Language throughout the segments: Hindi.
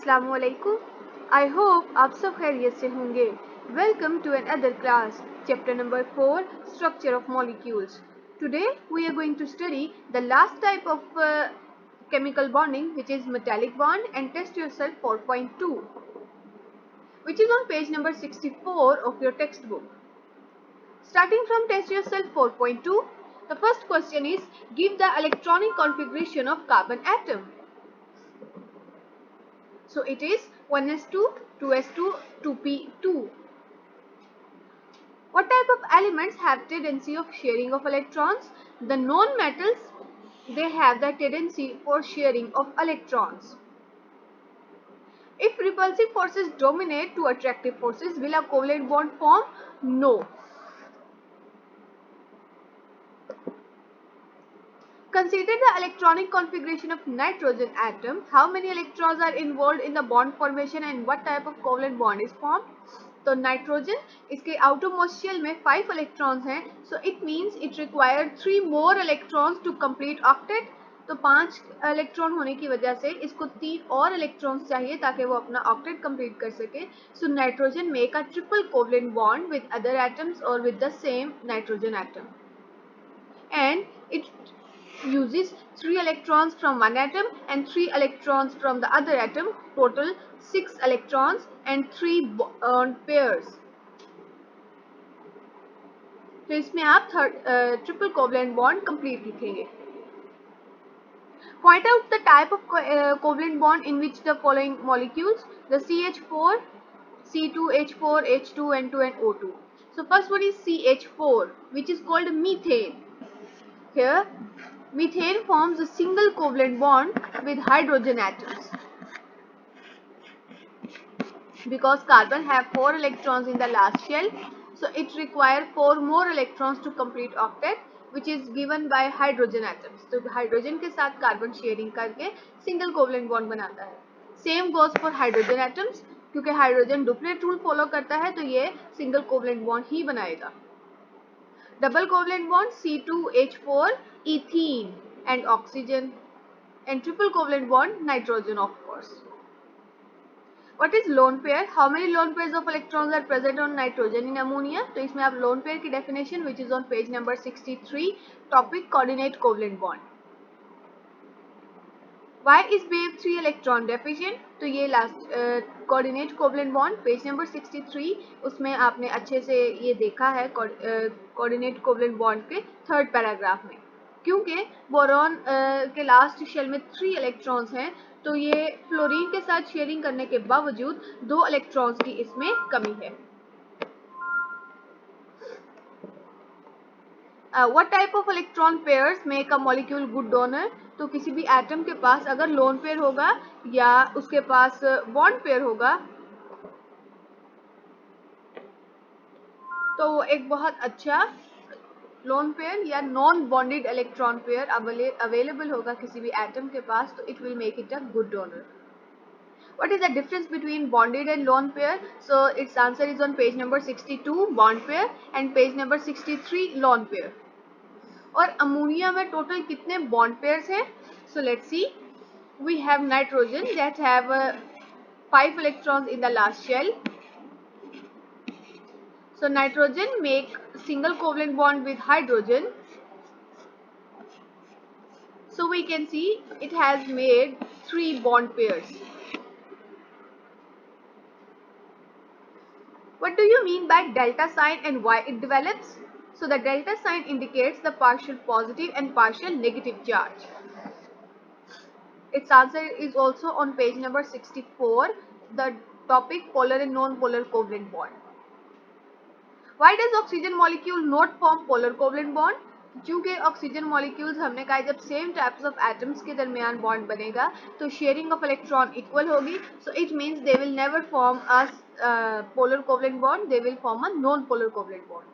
अस्सलामुअलैकुम। आई होप आप सब खैरियत से होंगे। Welcome to another class, chapter number 4, structure of molecules. Today we are going to study the last type of chemical bonding, which is metallic bond, and test yourself 4.2, which is on page number 64 of your textbook. Starting from test yourself 4.2, the first question is, give the electronic configuration of carbon atom. So it is 1s2, 2s2, 2p2. What type of elements have tendency of sharing of electrons? The non-metals, they have the tendency for sharing of electrons. If repulsive forces dominate to attractive forces, will a covalent bond form? No. Consider the electronic configuration of nitrogen atom. How many electrons are involved in the bond formation and what type of covalent bond is formed? तो नाइट्रोजन, इसके outermost shell में 5 electrons हैं, so it means it required 3 more electrons to complete octet. तो 5 इलेक्ट्रॉन होने की वजह से इसको 3 और इलेक्ट्रॉन्स चाहिए ताकि वो अपना ऑक्टेट कंप्लीट कर सके. So nitrogen make a triple covalent bond with other atoms और with the same nitrogen atom, and it uses 3 electrons from one atom and 3 electrons from the other atom, total 6 electrons and 3 bond pairs. तो इसमें आप ट्रिपल कोवलेंट बॉन्ड कंप्लीट लिखेंगे. Point out the type of covalent bond in which the following molecules, the CH4, C2H4, H2, N2 and O2. So first one is CH4, which is called methane. Here methane forms a single covalent bond with hydrogen atoms. Because carbon have 4 electrons in the last shell, so it requires 4 more electrons to complete octet, which is given by hydrogen atoms. तो हाइड्रोजन के साथ कार्बन शेयरिंग करके सिंगल कोवलेंट बॉन्ड बनाता है. Same goes for hydrogen atoms, क्योंकि हाइड्रोजन डुप्लेट रूल फॉलो करता है तो ये सिंगल कोवलेंट बॉन्ड ही बनाएगा. Double covalent bond C2H4 ethene and oxygen, and triple covalent bond nitrogen, of course. What is lone pair? How many lone pairs of electrons are present on nitrogen in ammonia? तो इसमें आप lone pair की definition, which is on page number 63, topic coordinate covalent bond. Why is BF 3 electron deficient? तो ये last coordinate covalent bond page number 63, उसमें आपने अच्छे से ये देखा है coordinate covalent bond के थर्ड पैराग्राफ में. क्योंकि बोरॉन के लास्ट शेल में 3 इलेक्ट्रॉन्स हैं, तो ये फ्लोरीन के साथ शेयरिंग करने के बावजूद 2 इलेक्ट्रॉन्स की इसमें कमी है. What type of electron pairs make a molecule good donor? तो किसी भी एटम के पास अगर लोन पेयर होगा या उसके पास बॉन्ड पेयर होगा तो वो एक बहुत अच्छा लोन पेयर या non bonded electron pair available होगा किसी भी एटम के पास, तो it will make it a good donor. What is the difference between bonded and lone pair? So its answer is on page number 62, bond pair, and page number 63, lone pair. और अमोनिया में टोटल कितने बॉन्ड पेयर्स हैं? So let's see. We have nitrogen that have 5 electrons in the last shell. So nitrogen make single covalent bond with hydrogen. So we can see it has made 3 bond pairs. What do you mean by delta sign and why it develops? So the delta sign indicates the partial positive and partial negative charge. Its answer is also on page number 64, the topic polar and non-polar covalent bond. Why does oxygen molecule not form polar covalent bond? क्योंकि ऑक्सीजन मॉलिक्यूल्स हमने कहा जब सेम टाइप्स ऑफ एटम्स के दरमियान बॉन्ड बनेगा तो शेयरिंग ऑफ इलेक्ट्रॉन इक्वल होगी, so it means they will never form a polar covalent bond, they will form a non-polar covalent bond.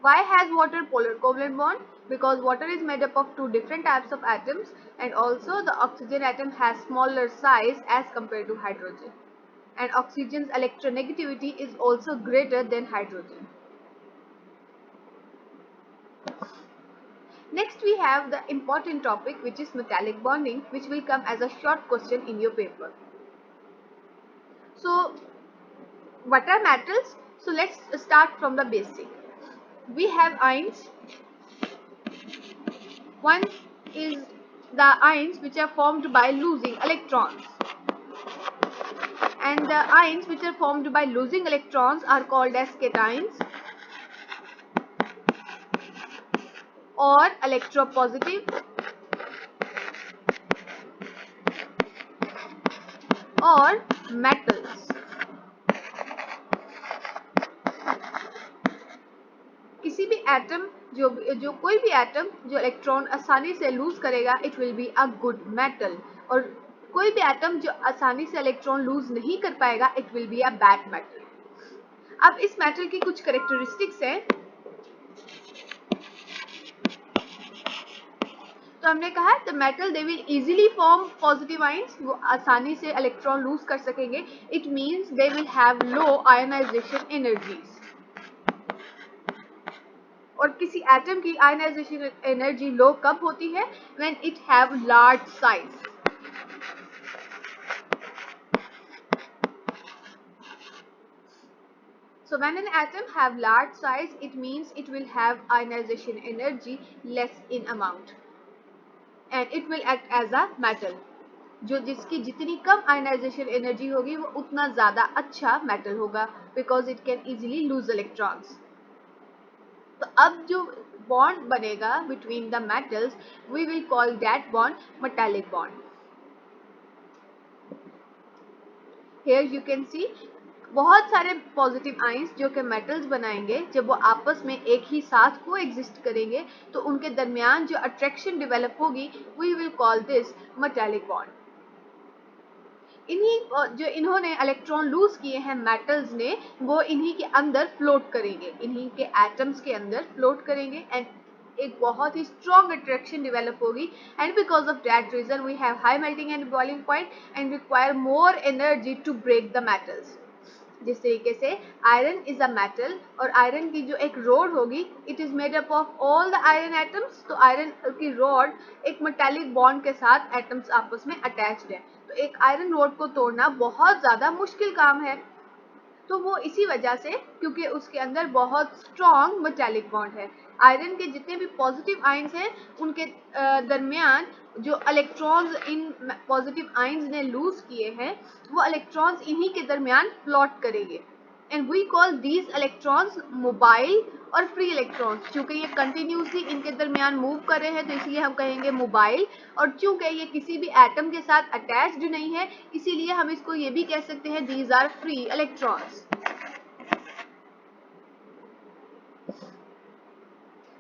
Why has water polar covalent bond? Because water is made up of 2 different types of atoms, and also the oxygen atom has smaller size as compared to hydrogen, and oxygen's electronegativity is also greater than hydrogen. Next we have the important topic, which is metallic bonding, which will come as a short question in your paper. So what are metals? So let's start from the basic. We have ions. One is the ions which are formed by losing electrons, and the ions which are formed by losing electrons are called as cations or electropositive or metals. किसी भी एटम जो कोई भी एटम जो इलेक्ट्रॉन आसानी से लूज करेगा, it will be a good metal, और कोई भी एटम जो आसानी से इलेक्ट्रॉन लूज नहीं कर पाएगा, it will be a bad metal. अब इस मेटल की कुछ कैरेक्टरिस्टिक्स हैं। तो हमने कहा the metal they will easily form positive ions, वो आसानी से इलेक्ट्रॉन लूज कर सकेंगे। It means they will have low ionisation energies, और किसी एटम की आयनाइजेशन एनर्जी लो कब होती है? When it have large size. So when an atom have large size, it means it will have ionization energy less in amount, and it will act as a metal. जो जिसकी जितनी कम आयनाइजेशन एनर्जी होगी, वो उतना ज्यादा अच्छा मेटल होगा, because it can easily lose electrons. तो अब जो बॉन्ड बनेगा between the metals, we will call that bond metallic bond. Here you can see बहुत सारे पॉजिटिव आयंस जो कि मेटल्स बनाएंगे, जब वो आपस में एक ही साथ को एग्जिस्ट करेंगे, तो उनके दरमियान जो अट्रैक्शन डेवलप होगी, we will call this metallic bond. इन्हीं जो इन्होंने इलेक्ट्रॉन लूज किए हैं मेटल्स ने, वो इन्हीं के अंदर फ्लोट करेंगे, इन्हीं के एटम्स के अंदर फ्लोट करेंगे, एंड एक बहुत ही स्ट्रॉन्ग अट्रैक्शन डेवलप होगी, and because of that reason we have high melting and boiling point and require more energy to break the metals. जिस तरीके से आयरन इज अ मेटल, और आयरन की जो एक रोड होगी, it is made up of all the iron atoms, तो आयरन की रोड एक मेटालिक बॉन्ड के साथ एटम्स आपस में अटैच्ड है, तो एक आयरन रोड को तोड़ना बहुत ज्यादा मुश्किल काम है। तो वो इसी वजह से, क्योंकि उसके अंदर बहुत स्ट्रॉन्ग मेटालिक बॉन्ड है। आयरन के जितने भी पॉजिटिव आयंस हैं, उनके दरमियान जो इलेक्ट्रॉन्स इन पॉजिटिव आयंस ने लूज किए हैं, वो इलेक्ट्रॉन्स इन्हीं के दरमियान फ्लोट करेंगे, and we call these electrons mobile और फ्री इलेक्ट्रॉन्स। चूंकि ये कंटिन्यूसली इनके दरमियान मूव कर रहे हैं, तो इसलिए हम कहेंगे मोबाइल, और चूंकि ये किसी भी एटम के साथ अटैच्ड नहीं है, इसीलिए हम इसको ये भी कह सकते हैं these are free electrons.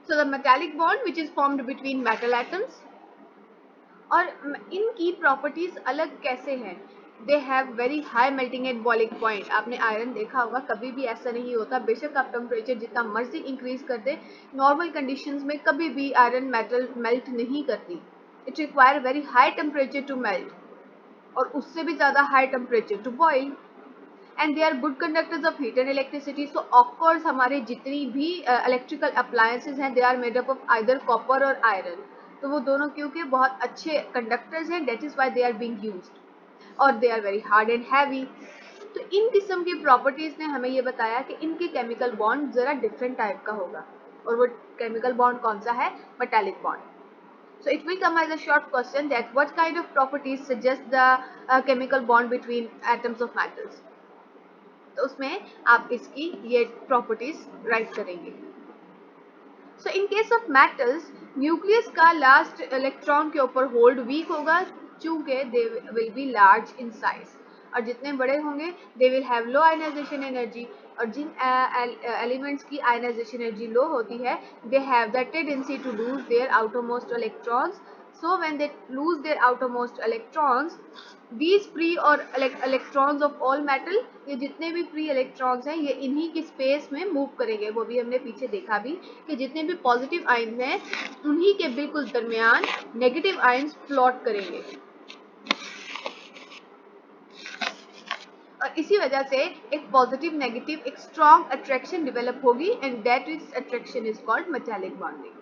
So the metallic bond which is formed between metal atoms, और इनकी प्रॉपर्टीज अलग कैसे हैं? They have very high melting and boiling point. आपने आयरन देखा होगा, कभी भी ऐसा नहीं होता, बेशक आप टेम्परेचर जितना मर्जी इंक्रीज कर दे, नॉर्मल कंडीशंस में कभी भी आयरन मेटल मेल्ट नहीं करती। It require very high temperature to melt, और उससे भी ज्यादा high temperature to boil, and they are good conductors of heat and electricity. So of course हमारे जितनी भी इलेक्ट्रिकल अप्लायंसेज हैं, they are made up of either copper और आयरन, तो वो दोनों क्योंकि बहुत अच्छे कंडक्टर्स हैं, that is why they are being used, और they are very hard and heavy. तो इन किस्म की प्रॉपर्टीज ने हमें ये बताया कि इनके केमिकल बॉन्ड जरा डिफरेंट टाइप का होगा, और वो केमिकल बॉन्ड कौन सा है? Metallic bond. So it will come as a short question that what kind of properties suggest the chemical bond between atoms of metals. तो उसमें आप इसकी ये प्रॉपर्टीज राइट करेंगे। So in case of metals, nucleus का लास्ट इलेक्ट्रॉन के ऊपर होल्ड वीक होगा, चूंकि they will be large in size, और जितने बड़े होंगे they will have low ionisation energy, और जिन एलिमेंट्स की आयनाइजेशन एनर्जी लो होती है, they have the tendency to lose their outermost electrons. So when they lose their outermost electrons, these free और electrons of all metal, ये जितने भी free electrons हैं, ये इन्हीं की space में move करेंगे। वो भी हमने पीछे देखा भी कि जितने भी positive ions हैं, उन्हीं के बिल्कुल दरमियान negative ions float करेंगे, और इसी वजह से एक पॉजिटिव नेगेटिव एक स्ट्रॉन्ग अट्रैक्शन डेवलप होगी, and that is attraction is called metallic bonding.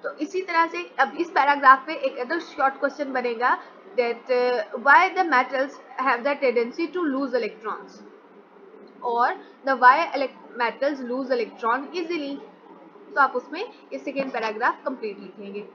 तो इसी तरह से अब इस पैराग्राफ पे एक अदर शॉर्ट क्वेश्चन बनेगा that why the metals have the tendency to lose electrons or the why metals lose electron easily. तो आप उसमें ये सेकेंड पैराग्राफ कंप्लीट लिखेंगे.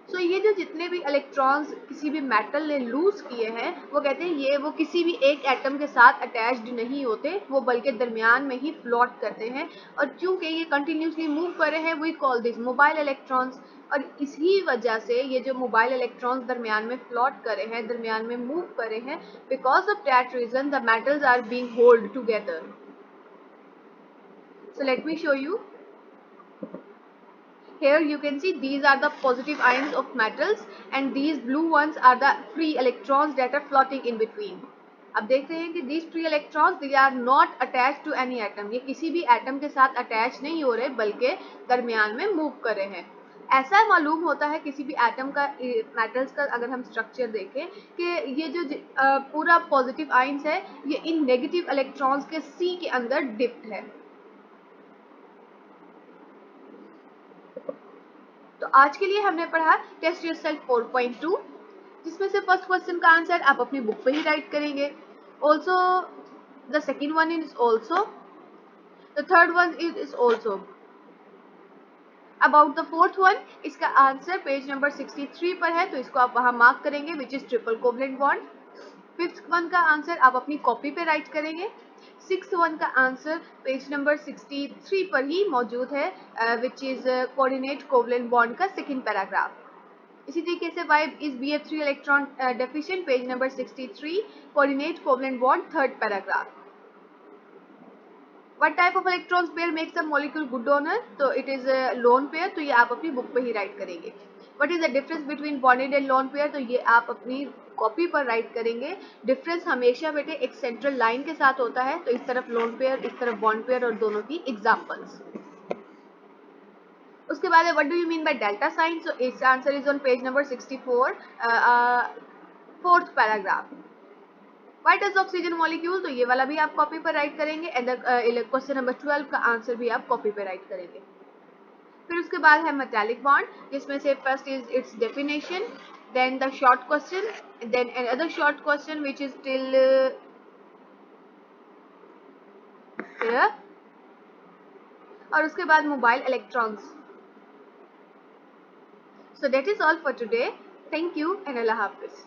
सो ये जो जितने भी इलेक्ट्रॉन्स किसी भी मेटल ने लूज किए हैं वो कहते हैं ये वो किसी भी एक एटम के साथ अटैच्ड नहीं होते, वो बल्कि दरमियान में ही फ्लोट करते हैं. और क्योंकि ये कंटिन्यूसली मूव कर रहे हैं we call this mobile electrons. और इसी वजह से ये जो मोबाइल इलेक्ट्रॉन्स दरमियान में फ्लोट कर रहे हैं, दरमियान में मूव कर रहे हैं, because of that reason the metals are being hold together. So let me show you. Here you can see these are the positive ions of metals and these blue ones are the free electrons that are floating in between. अब देखते हैं कि these free electrons they are not attached to any atom. ये किसी भी एटम के साथ अटैच नहीं हो रहे बल्कि दरमियान में मूव कर रहे हैं. ऐसा मालूम होता है किसी भी एटम का मेटल्स का अगर हम स्ट्रक्चर देखें कि ये जो पूरा पॉजिटिव आयंस है ये इन नेगेटिव इलेक्ट्रॉन्स के सी के अंदर डिप्ट है. तो आज के लिए हमने पढ़ा टेस्ट योरसेल्फ 4.2 जिसमें से फर्स्ट क्वेश्चन का आंसर आप अपनी बुक पे ही राइट करेंगे. Also the second one is also, the third one is also. About the fourth one इसका आंसर पेज नंबर 63 पर है तो इसको आप वहां मार्क करेंगे which is triple covalent bond. Fifth one का आंसर आप अपनी कॉपी पे राइट करेंगे. सिक्स्थ वन का आंसर पेज नंबर 63 पर ही मौजूद है which is coordinate covalent bond का सेकेंड पैराग्राफ. इसी तरीके से why is BF3 electron deficient page number 63 coordinate covalent bond third paragraph. What type of electrons pair makes a molecule good donor? तो it is a lone pair, तो ये आप अपनी बुक पे ही राइट करेंगे. What is the difference between bonded and lone pair? तो ये आप अपनी कॉपी पर राइट करेंगे. डिफरेंस हमेशा बेटे एक सेंट्रल लाइन के साथ होता है, तो इस तरफ लोन पेयर इस तरफ बॉन्ड पेयर और दोनों की एग्जांपल्स. उसके बाद what do you mean by delta sign? So its answer is on page number 64 fourth paragraph. What is oxygen molecule? तो ये वाला भी आप कॉपी पर राइट करेंगे एंड क्वेश्चन नंबर 12 का आंसर भी आप कॉपी पर राइट करेंगे. फिर उसके बाद है मेटालिक बॉन्ड जिसमें से first is it's definition, then the short question, then another short question which is till here, और उसके बाद mobile electrons. So that is all for today. Thank you and Allah Hafiz.